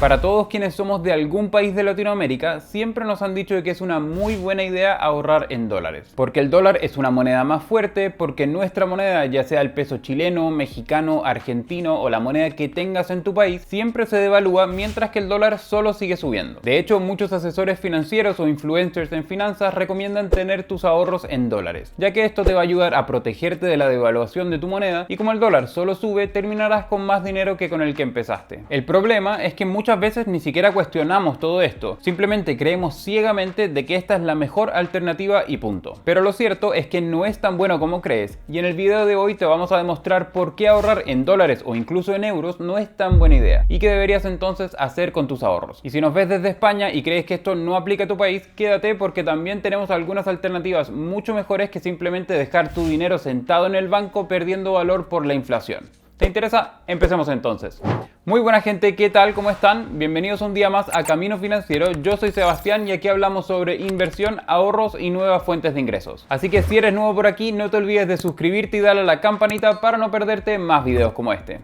Para todos quienes somos de algún país de Latinoamérica, siempre nos han dicho de que es una muy buena idea ahorrar en dólares. Porque el dólar es una moneda más fuerte, porque nuestra moneda, ya sea el peso chileno, mexicano, argentino o la moneda que tengas en tu país, siempre se devalúa mientras que el dólar solo sigue subiendo. De hecho, muchos asesores financieros o influencers en finanzas recomiendan tener tus ahorros en dólares, ya que esto te va a ayudar a protegerte de la devaluación de tu moneda y como el dólar solo sube, terminarás con más dinero que con el que empezaste. El problema es que muchas veces ni siquiera cuestionamos todo esto, simplemente creemos ciegamente de que esta es la mejor alternativa y punto. Pero lo cierto es que no es tan bueno como crees, y en el video de hoy te vamos a demostrar por qué ahorrar en dólares o incluso en euros no es tan buena idea y qué deberías entonces hacer con tus ahorros. Y si nos ves desde España y crees que esto no aplica a tu país, quédate porque también tenemos algunas alternativas mucho mejores que simplemente dejar tu dinero sentado en el banco perdiendo valor por la inflación. ¿Te interesa? Empecemos entonces. Muy buena gente, ¿qué tal? ¿Cómo están? Bienvenidos un día más a Camino Financiero. Yo soy Sebastián y aquí hablamos sobre inversión, ahorros y nuevas fuentes de ingresos. Así que si eres nuevo por aquí, no te olvides de suscribirte y darle a la campanita para no perderte más videos como este.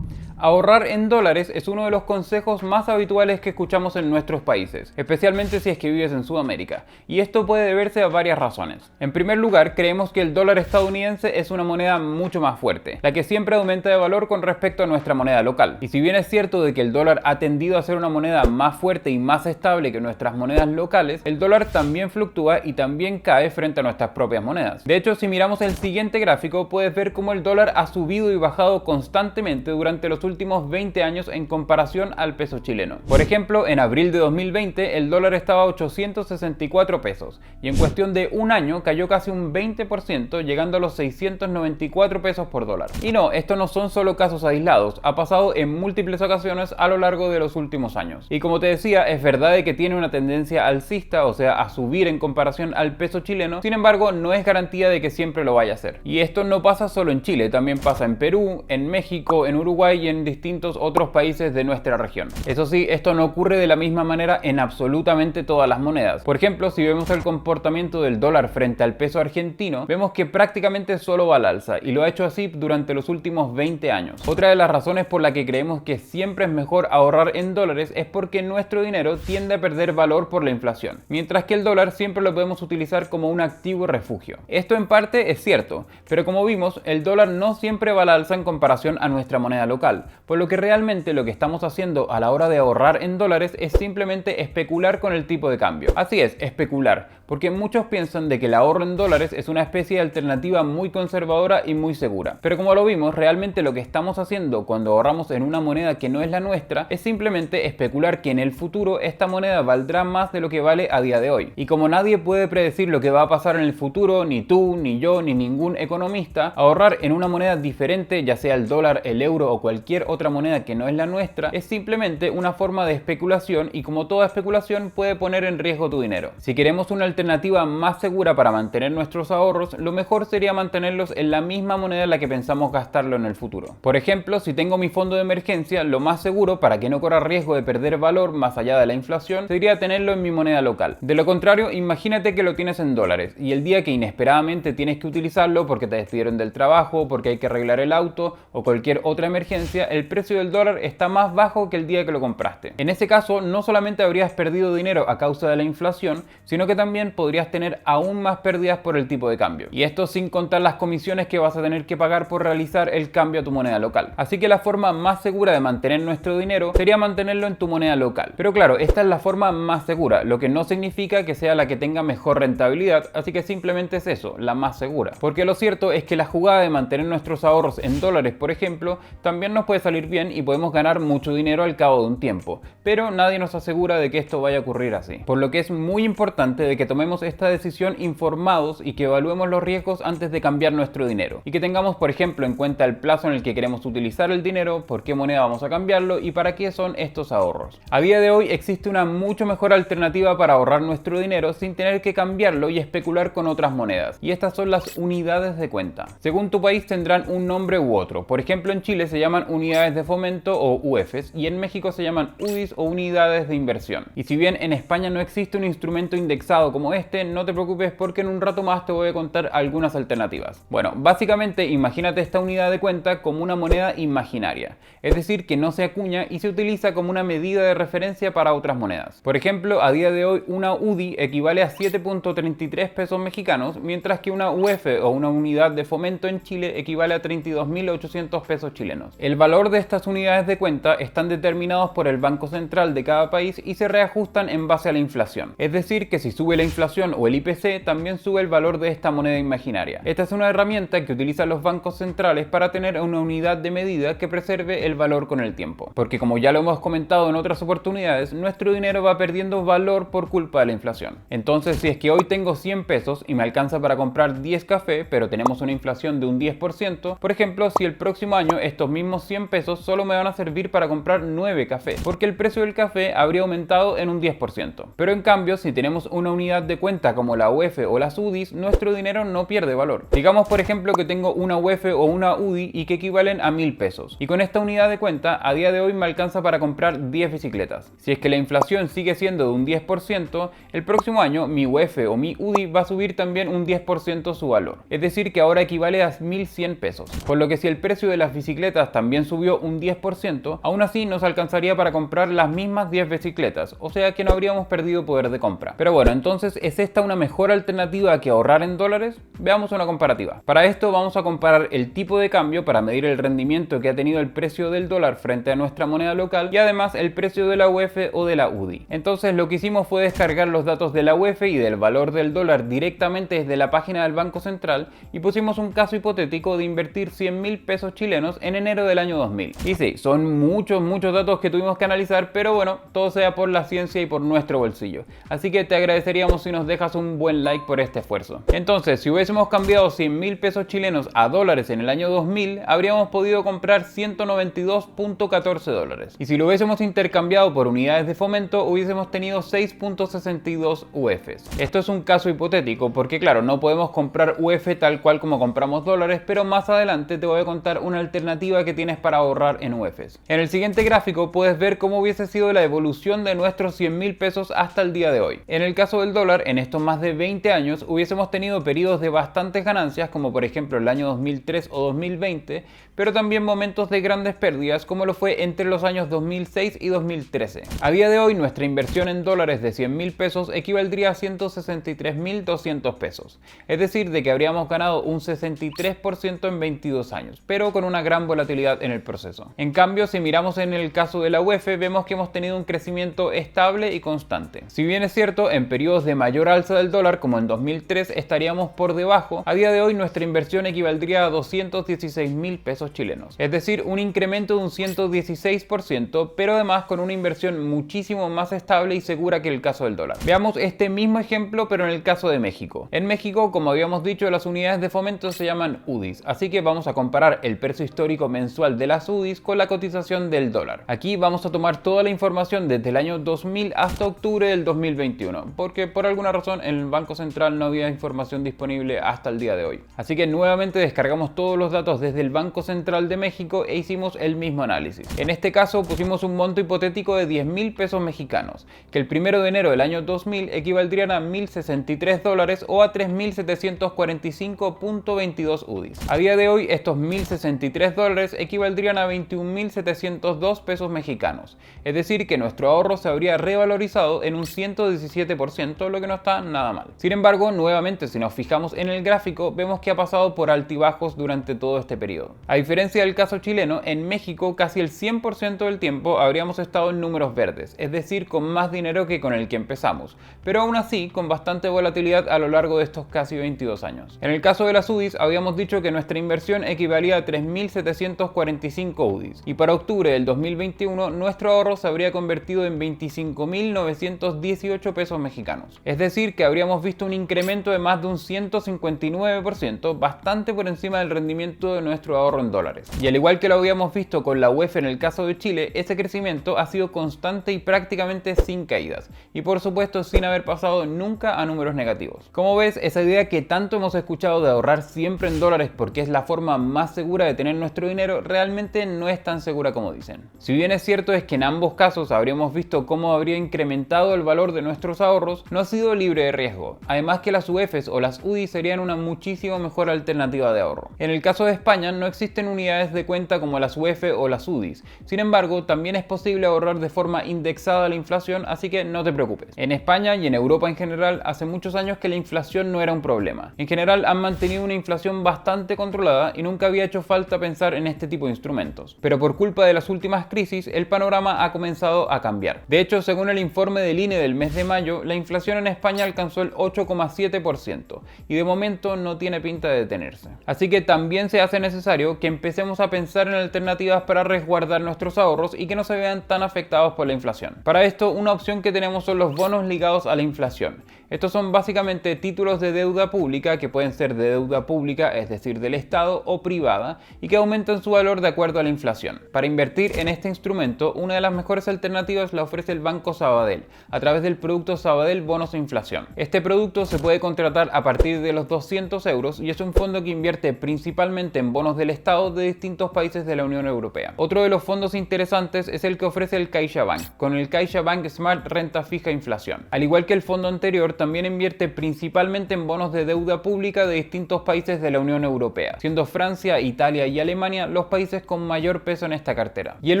Ahorrar en dólares es uno de los consejos más habituales que escuchamos en nuestros países, especialmente si es que vives en Sudamérica, y esto puede deberse a varias razones. En primer lugar, creemos que el dólar estadounidense es una moneda mucho más fuerte, la que siempre aumenta de valor con respecto a nuestra moneda local. Y si bien es cierto de que el dólar ha tendido a ser una moneda más fuerte y más estable que nuestras monedas locales, el dólar también fluctúa y también cae frente a nuestras propias monedas. De hecho, si miramos el siguiente gráfico, puedes ver cómo el dólar ha subido y bajado constantemente durante los últimos 20 años en comparación al peso chileno. Por ejemplo, en abril de 2020 el dólar estaba a 864 pesos y en cuestión de un año cayó casi un 20%, llegando a los 694 pesos por dólar. Y no, estos no son solo casos aislados, ha pasado en múltiples ocasiones a lo largo de los últimos años. Y como te decía, es verdad de que tiene una tendencia alcista, o sea, a subir en comparación al peso chileno, sin embargo, no es garantía de que siempre lo vaya a hacer. Y esto no pasa solo en Chile, también pasa en Perú, en México, en Uruguay y en distintos otros países de nuestra región. Eso sí, esto no ocurre de la misma manera en absolutamente todas las monedas. Por ejemplo, si vemos el comportamiento del dólar frente al peso argentino, vemos que prácticamente solo va al alza y lo ha hecho así durante los últimos 20 años. Otra de las razones por la que creemos que siempre es mejor ahorrar en dólares es porque nuestro dinero tiende a perder valor por la inflación, mientras que el dólar siempre lo podemos utilizar como un activo refugio. Esto en parte es cierto, pero como vimos, el dólar no siempre va al alza en comparación a nuestra moneda local, por lo que realmente lo que estamos haciendo a la hora de ahorrar en dólares es simplemente especular con el tipo de cambio. Así es, especular, porque muchos piensan de que el ahorro en dólares es una especie de alternativa muy conservadora y muy segura. Pero como lo vimos, realmente lo que estamos haciendo cuando ahorramos en una moneda que no es la nuestra es simplemente especular que en el futuro esta moneda valdrá más de lo que vale a día de hoy. Y como nadie puede predecir lo que va a pasar en el futuro, ni tú, ni yo, ni ningún economista, ahorrar en una moneda diferente, ya sea el dólar, el euro o cualquier otra moneda que no es la nuestra, es simplemente una forma de especulación y como toda especulación puede poner en riesgo tu dinero. Si queremos una alternativa más segura para mantener nuestros ahorros, lo mejor sería mantenerlos en la misma moneda en la que pensamos gastarlo en el futuro. Por ejemplo, si tengo mi fondo de emergencia, lo más seguro para que no corra riesgo de perder valor más allá de la inflación sería tenerlo en mi moneda local. De lo contrario, imagínate que lo tienes en dólares y el día que inesperadamente tienes que utilizarlo porque te despidieron del trabajo, porque hay que arreglar el auto o cualquier otra emergencia, el precio del dólar está más bajo que el día que lo compraste. En ese caso, no solamente habrías perdido dinero a causa de la inflación, sino que también podrías tener aún más pérdidas por el tipo de cambio. Y esto sin contar las comisiones que vas a tener que pagar por realizar el cambio a tu moneda local. Así que la forma más segura de mantener nuestro dinero sería mantenerlo en tu moneda local. Pero claro, esta es la forma más segura, lo que no significa que sea la que tenga mejor rentabilidad, así que simplemente es eso, la más segura. Porque lo cierto es que la jugada de mantener nuestros ahorros en dólares, por ejemplo, también nos puede salir bien y podemos ganar mucho dinero al cabo de un tiempo, pero nadie nos asegura de que esto vaya a ocurrir así. Por lo que es muy importante de que tomemos esta decisión informados y que evaluemos los riesgos antes de cambiar nuestro dinero y que tengamos, por ejemplo, en cuenta el plazo en el que queremos utilizar el dinero, por qué moneda vamos a cambiarlo y para qué son estos ahorros. A día de hoy existe una mucho mejor alternativa para ahorrar nuestro dinero sin tener que cambiarlo y especular con otras monedas, y estas son las unidades de cuenta. Según tu país tendrán un nombre u otro. Por ejemplo, en Chile se llaman unidades unidades de fomento o UEFs, y en México se llaman UDIs o unidades de inversión. Y si bien en España no existe un instrumento indexado como este, no te preocupes porque en un rato más te voy a contar algunas alternativas. Bueno, básicamente imagínate esta unidad de cuenta como una moneda imaginaria, es decir, que no se acuña y se utiliza como una medida de referencia para otras monedas. Por ejemplo, a día de hoy una UDI equivale a 7.33 pesos mexicanos, mientras que una UEF o una unidad de fomento en Chile equivale a 32.800 pesos chilenos. El valor de estas unidades de cuenta están determinados por el Banco Central de cada país y se reajustan en base a la inflación. Es decir, que si sube la inflación o el IPC, también sube el valor de esta moneda imaginaria. Esta es una herramienta que utilizan los bancos centrales para tener una unidad de medida que preserve el valor con el tiempo. Porque como ya lo hemos comentado en otras oportunidades, nuestro dinero va perdiendo valor por culpa de la inflación. Entonces, si es que hoy tengo 100 pesos y me alcanza para comprar 10 cafés, pero tenemos una inflación de un 10%, por ejemplo, si el próximo año estos mismos 100 pesos solo me van a servir para comprar 9 cafés, porque el precio del café habría aumentado en un 10%. Pero en cambio, si tenemos una unidad de cuenta como la UEF o las UDIs, nuestro dinero no pierde valor. Digamos, por ejemplo, que tengo una UEF o una UDI y que equivalen a 1000 pesos. Y con esta unidad de cuenta, a día de hoy me alcanza para comprar 10 bicicletas. Si es que la inflación sigue siendo de un 10%, el próximo año mi UEF o mi UDI va a subir también un 10% su valor. Es decir, que ahora equivale a 1100 pesos. Por lo que si el precio de las bicicletas también subió un 10%, aún así nos alcanzaría para comprar las mismas 10 bicicletas, o sea que no habríamos perdido poder de compra. Pero bueno, entonces, ¿es esta una mejor alternativa que ahorrar en dólares? Veamos una comparativa. Para esto vamos a comparar el tipo de cambio para medir el rendimiento que ha tenido el precio del dólar frente a nuestra moneda local y además el precio de la UEF o de la UDI. Entonces lo que hicimos fue descargar los datos de la UEF y del valor del dólar directamente desde la página del Banco Central y pusimos un caso hipotético de invertir 100.000 pesos chilenos en enero del año 2000. Y sí, son muchos datos que tuvimos que analizar, pero bueno, todo sea por la ciencia y por nuestro bolsillo. Así que te agradeceríamos si nos dejas un buen like por este esfuerzo. Entonces, si hubiésemos cambiado 100.000 pesos chilenos a dólares en el año 2000, habríamos podido comprar 192.14 dólares. Y si lo hubiésemos intercambiado por unidades de fomento, hubiésemos tenido 6.62 UEFs. Esto es un caso hipotético porque claro, no podemos comprar UEF tal cual como compramos dólares, pero más adelante te voy a contar una alternativa que tienes para ahorrar en UEFs. En el siguiente gráfico puedes ver cómo hubiese sido la evolución de nuestros 100.000 pesos hasta el día de hoy. En el caso del dólar, en estos más de 20 años hubiésemos tenido periodos de bastantes ganancias, como por ejemplo el año 2003 o 2020, pero también momentos de grandes pérdidas, como lo fue entre los años 2006 y 2013. A día de hoy, nuestra inversión en dólares de 100.000 pesos equivaldría a 163.200 pesos, es decir, de que habríamos ganado un 63% en 22 años, pero con una gran volatilidad en el proceso. En cambio, si miramos en el caso de la UEF, vemos que hemos tenido un crecimiento estable y constante. Si bien es cierto, en periodos de mayor alza del dólar, como en 2003, estaríamos por debajo, a día de hoy nuestra inversión equivaldría a 216.000 pesos chilenos, es decir, un incremento de un 116%, pero además con una inversión muchísimo más estable y segura que el caso del dólar. Veamos este mismo ejemplo, pero en el caso de México. En México, como habíamos dicho, las unidades de fomento se llaman UDIs, así que vamos a comparar el precio histórico mensual de las UDIs con la cotización del dólar. Aquí vamos a tomar toda la información desde el año 2000 hasta octubre del 2021, porque por alguna razón en el Banco Central no había información disponible hasta el día de hoy. Así que nuevamente descargamos todos los datos desde el Banco Central de México e hicimos el mismo análisis. En este caso pusimos un monto hipotético de 10.000 pesos mexicanos, que el 1 de enero del año 2000 equivaldrían a 1.063 dólares o a 3.745.22 UDIs. A día de hoy estos 1.063 dólares equivaldrían a 21.702 pesos mexicanos, es decir que nuestro ahorro se habría revalorizado en un 117%, lo que no está nada mal. Sin embargo, nuevamente si nos fijamos en el gráfico, vemos que ha pasado por altibajos durante todo este periodo. A diferencia del caso chileno, en México casi el 100% del tiempo habríamos estado en números verdes, es decir, con más dinero que con el que empezamos, pero aún así con bastante volatilidad a lo largo de estos casi 22 años. En el caso de las UDIs, habíamos dicho que nuestra inversión equivalía a 3.745 UDIs, y para octubre del 2021 nuestro ahorro se habría convertido en 25.918 pesos mexicanos, es decir, que habríamos visto un incremento de más de un 159%, bastante por encima del rendimiento de nuestro ahorro en dólares. Y al igual que lo habíamos visto con la UEF en el caso de Chile, ese crecimiento ha sido constante y prácticamente sin caídas, y por supuesto sin haber pasado nunca a números negativos. Como ves, esa idea que tanto hemos escuchado de ahorrar siempre en dólares porque es la forma más segura de tener nuestro dinero realmente realmente no es tan segura como dicen. Si bien es cierto es que en ambos casos habríamos visto cómo habría incrementado el valor de nuestros ahorros, no ha sido libre de riesgo. Además que las UEFs o las UDI serían una muchísimo mejor alternativa de ahorro. En el caso de España no existen unidades de cuenta como las UEF o las UDIs. Sin embargo, también es posible ahorrar de forma indexada a la inflación, así que no te preocupes. En España y en Europa en general, hace muchos años que la inflación no era un problema. En general han mantenido una inflación bastante controlada y nunca había hecho falta pensar en este tipo de instrumentos. Pero por culpa de las últimas crisis, el panorama ha comenzado a cambiar. De hecho, según el informe del INE del mes de mayo, la inflación en España alcanzó el 8,7% y de momento no tiene pinta de detenerse. Así que también se hace necesario que empecemos a pensar en alternativas para resguardar nuestros ahorros y que no se vean tan afectados por la inflación. Para esto, una opción que tenemos son los bonos ligados a la inflación. Estos son básicamente títulos de deuda pública que pueden ser de deuda pública, es decir, del Estado o privada, y que aumentan su valor de acuerdo a la inflación. Para invertir en este instrumento, una de las mejores alternativas la ofrece el Banco Sabadell, a través del producto Sabadell Bonos Inflación. Este producto se puede contratar a partir de los 200 euros y es un fondo que invierte principalmente en bonos del Estado de distintos países de la Unión Europea. Otro de los fondos interesantes es el que ofrece el CaixaBank, con el CaixaBank Smart Renta Fija Inflación. Al igual que el fondo anterior, también invierte principalmente en bonos de deuda pública de distintos países de la Unión Europea, siendo Francia, Italia y Alemania los países con mayor peso en esta cartera. Y el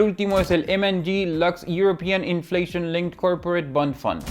último es el M&G Lux European Inflation Linked Corporate Bond Fund.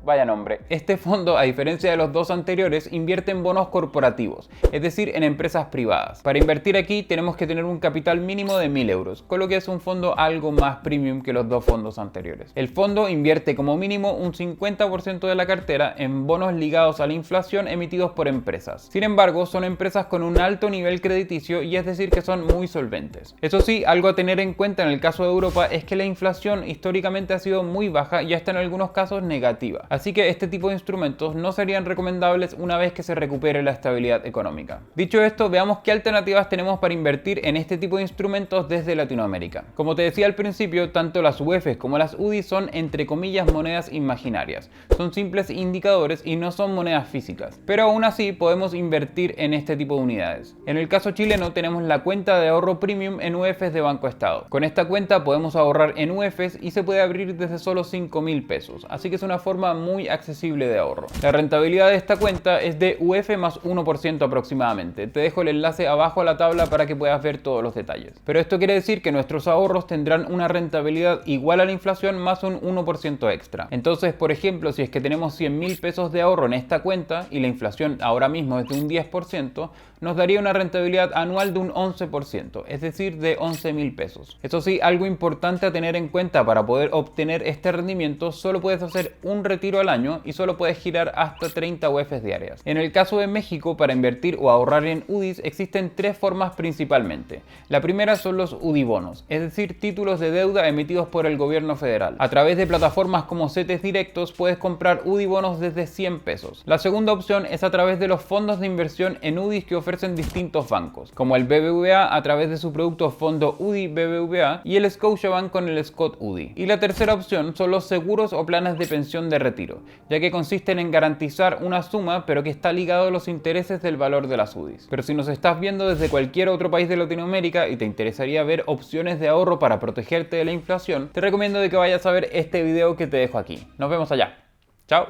Vaya nombre. Este fondo, a diferencia de los dos anteriores, invierte en bonos corporativos, es decir, en empresas privadas. Para invertir aquí tenemos que tener un capital mínimo de 1000 euros, con lo que es un fondo algo más premium que los dos fondos anteriores. El fondo invierte como mínimo un 50% de la cartera en bonos ligados a la inflación emitidos por empresas. Sin embargo, son empresas con un alto nivel crediticio y es decir que son muy solventes. Eso sí, algo a tener en cuenta en el caso de Europa es que la inflación históricamente ha sido muy baja y hasta en algunos casos negativa. Así que este tipo de instrumentos no serían recomendables una vez que se recupere la estabilidad económica. Dicho esto, veamos qué alternativas tenemos para invertir en este tipo de instrumentos desde Latinoamérica. Como te decía al principio, tanto las UEFs como las UDI son entre comillas monedas imaginarias. Son simples indicadores y no son monedas físicas. Pero aún así podemos invertir en este tipo de unidades. En el caso chileno tenemos la cuenta de ahorro premium en UEFs de Banco Estado. Con esta cuenta podemos ahorrar en UEFs y se puede abrir desde solo 5.000 pesos. Así que es una forma muy accesible de ahorro. La rentabilidad de esta cuenta es de UF más 1% aproximadamente. Te dejo el enlace abajo a la tabla para que puedas ver todos los detalles. Pero esto quiere decir que nuestros ahorros tendrán una rentabilidad igual a la inflación más un 1% extra. Entonces, por ejemplo, si es que tenemos 100.000 pesos de ahorro en esta cuenta y la inflación ahora mismo es de un 10%, nos daría una rentabilidad anual de un 11%, es decir, de 11.000 pesos. Eso sí, algo importante a tener en cuenta: para poder obtener este rendimiento solo puedes hacer un retiro al año y solo puedes girar hasta 30 UFs diarias. En el caso de México, para invertir o ahorrar en UDIs existen tres formas principalmente. La primera son los UDI bonos, es decir, títulos de deuda emitidos por el gobierno federal. A través de plataformas como CETES Directos puedes comprar UDI bonos desde 100 pesos. La segunda opción es a través de los fondos de inversión en UDIs que ofrecen distintos bancos, como el BBVA a través de su producto Fondo UDI BBVA y el Scotiabank con el Scott UDI. Y la tercera opción son los seguros o planes de pensión de retiro, ya que consisten en garantizar una suma pero que está ligado a los intereses del valor de las UDIs. Pero si nos estás viendo desde cualquier otro país de Latinoamérica y te interesaría ver opciones de ahorro para protegerte de la inflación, te recomiendo de que vayas a ver este video que te dejo aquí. Nos vemos allá. Chao.